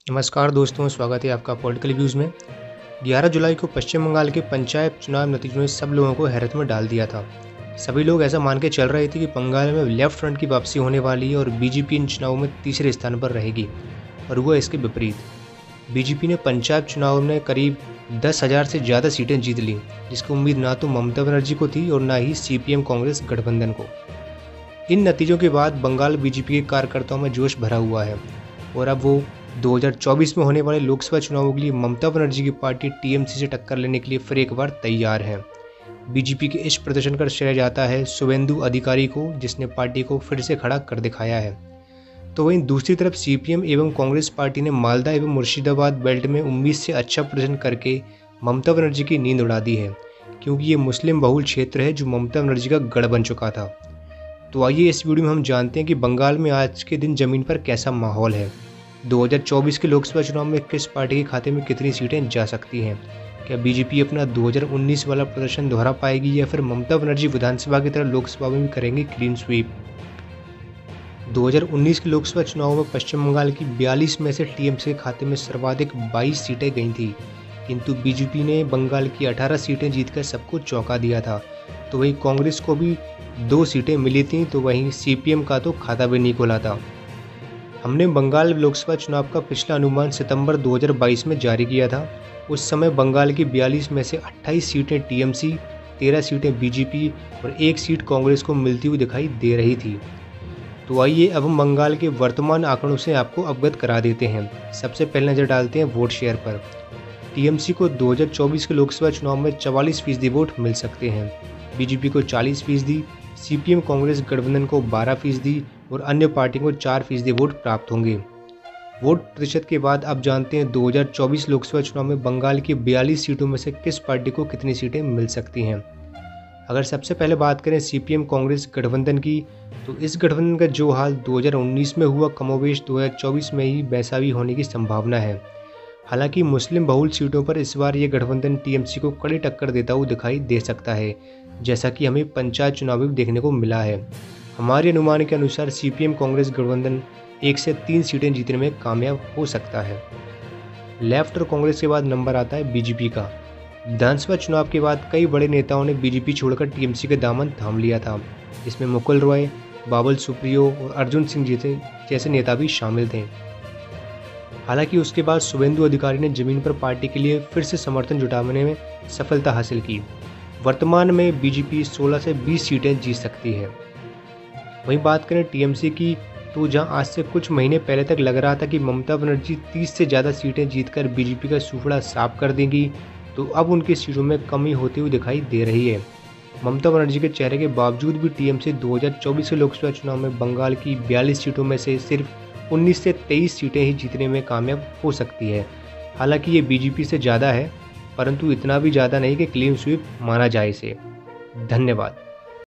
नमस्कार दोस्तों, स्वागत है आपका पॉलिटिकल व्यूज़ में। 11 जुलाई को पश्चिम बंगाल के पंचायत चुनाव नतीजों ने सब लोगों को हैरत में डाल दिया था। सभी लोग ऐसा मान के चल रहे थे कि बंगाल में लेफ्ट फ्रंट की वापसी होने वाली है और बीजेपी इन चुनावों में तीसरे स्थान पर रहेगी, और हुआ इसके विपरीत। बीजेपी ने पंचायत चुनाव में करीब 10,000 से ज़्यादा सीटें जीत लीं, जिसकी उम्मीद ना तो ममता बनर्जी को थी और ना ही सीपीएम कांग्रेस गठबंधन को। इन नतीजों के बाद बंगाल बीजेपी के कार्यकर्ताओं में जोश भरा हुआ है और अब वो 2024 में होने वाले लोकसभा चुनावों के लिए ममता बनर्जी की पार्टी टीएमसी से टक्कर लेने के लिए फिर एक बार तैयार है। बीजेपी के इस प्रदर्शन का श्रेय जाता है शुवेंदु अधिकारी को, जिसने पार्टी को फिर से खड़ा कर दिखाया है। तो वहीं दूसरी तरफ सीपीएम एवं कांग्रेस पार्टी ने मालदा एवं मुर्शिदाबाद बेल्ट में उम्मीद से अच्छा प्रदर्शन करके ममता बनर्जी की नींद उड़ा दी है, क्योंकि ये मुस्लिम बहुल क्षेत्र है जो ममता बनर्जी का गढ़ बन चुका था। तो आइए इस वीडियो में हम जानते हैं कि बंगाल में आज के दिन जमीन पर कैसा माहौल है। 2024 के लोकसभा चुनाव में किस पार्टी के खाते में कितनी सीटें जा सकती हैं। क्या बीजेपी अपना 2019 वाला प्रदर्शन दोहरा पाएगी या फिर ममता बनर्जी विधानसभा की तरह लोकसभा में भी करेंगी क्लीन स्वीप। 2019 के लोकसभा चुनाव में पश्चिम बंगाल की 42 में से टीएमसी के खाते में सर्वाधिक 22 सीटें गई थी, किंतु बीजेपी ने बंगाल की 18 सीटें जीतकर सबको चौंका दिया था। तो वहीं कांग्रेस को भी 2 सीटें मिली थीं, तो वहीं सीपीएम का तो खाता भी नहीं खुला था। हमने बंगाल लोकसभा चुनाव का पिछला अनुमान सितंबर 2022 में जारी किया था। उस समय बंगाल की 42 में से 28 सीटें टीएमसी, 13 सीटें बीजेपी और 1 सीट कांग्रेस को मिलती हुई दिखाई दे रही थी। तो आइए अब हम बंगाल के वर्तमान आंकड़ों से आपको अवगत करा देते हैं। सबसे पहले नज़र डालते हैं वोट शेयर पर। टीएमसी को 2024 के लोकसभा चुनाव में 44% वोट मिल सकते हैं, बीजेपी को 40%, सीपीएम कांग्रेस गठबंधन को 12% और अन्य पार्टियों को 4% वोट प्राप्त होंगे। वोट प्रतिशत के बाद अब जानते हैं 2024 लोकसभा चुनाव में बंगाल की 42 सीटों में से किस पार्टी को कितनी सीटें मिल सकती हैं। अगर सबसे पहले बात करें सीपीएम कांग्रेस गठबंधन की, तो इस गठबंधन का जो हाल 2019 में हुआ, कमोबेश 2024 में ही वैसा भी होने की संभावना है। हालांकि मुस्लिम बहुल सीटों पर इस बार ये गठबंधन टीएमसी को कड़ी टक्कर देता हुआ दिखाई दे सकता है, जैसा कि हमें पंचायत चुनाव में देखने को मिला है। हमारे अनुमान के अनुसार सीपीएम कांग्रेस गठबंधन 1 से 3 सीटें जीतने में कामयाब हो सकता है। लेफ्ट और कांग्रेस के बाद नंबर आता है बीजेपी का। विधानसभा चुनाव के बाद कई बड़े नेताओं ने बीजेपी छोड़कर टीएमसी का दामन थाम लिया था। इसमें मुकुल रॉय, बाबुल सुप्रियो और अर्जुन सिंह जैसे नेता भी शामिल थे। हालांकि उसके बाद शुवेंदु अधिकारी ने जमीन पर पार्टी के लिए फिर से समर्थन जुटाने में सफलता हासिल की। वर्तमान में बीजेपी 16 से 20 सीटें जीत सकती है। वहीं बात करें टीएमसी की, तो जहां आज से कुछ महीने पहले तक लग रहा था कि ममता बनर्जी 30 से ज़्यादा सीटें जीतकर बीजेपी का सूफड़ा साफ कर देंगी, तो अब उनकी सीटों में कमी होती हुई दिखाई दे रही है। ममता बनर्जी के चेहरे के बावजूद भी टीएमसी 2024 के लोकसभा चुनाव में बंगाल की 42 सीटों में से सिर्फ 19 से 23 सीटें ही जीतने में कामयाब हो सकती है। हालांकि ये बीजेपी से ज़्यादा है, परंतु इतना भी ज़्यादा नहीं कि क्लीन स्वीप माना जाए इसे। धन्यवाद।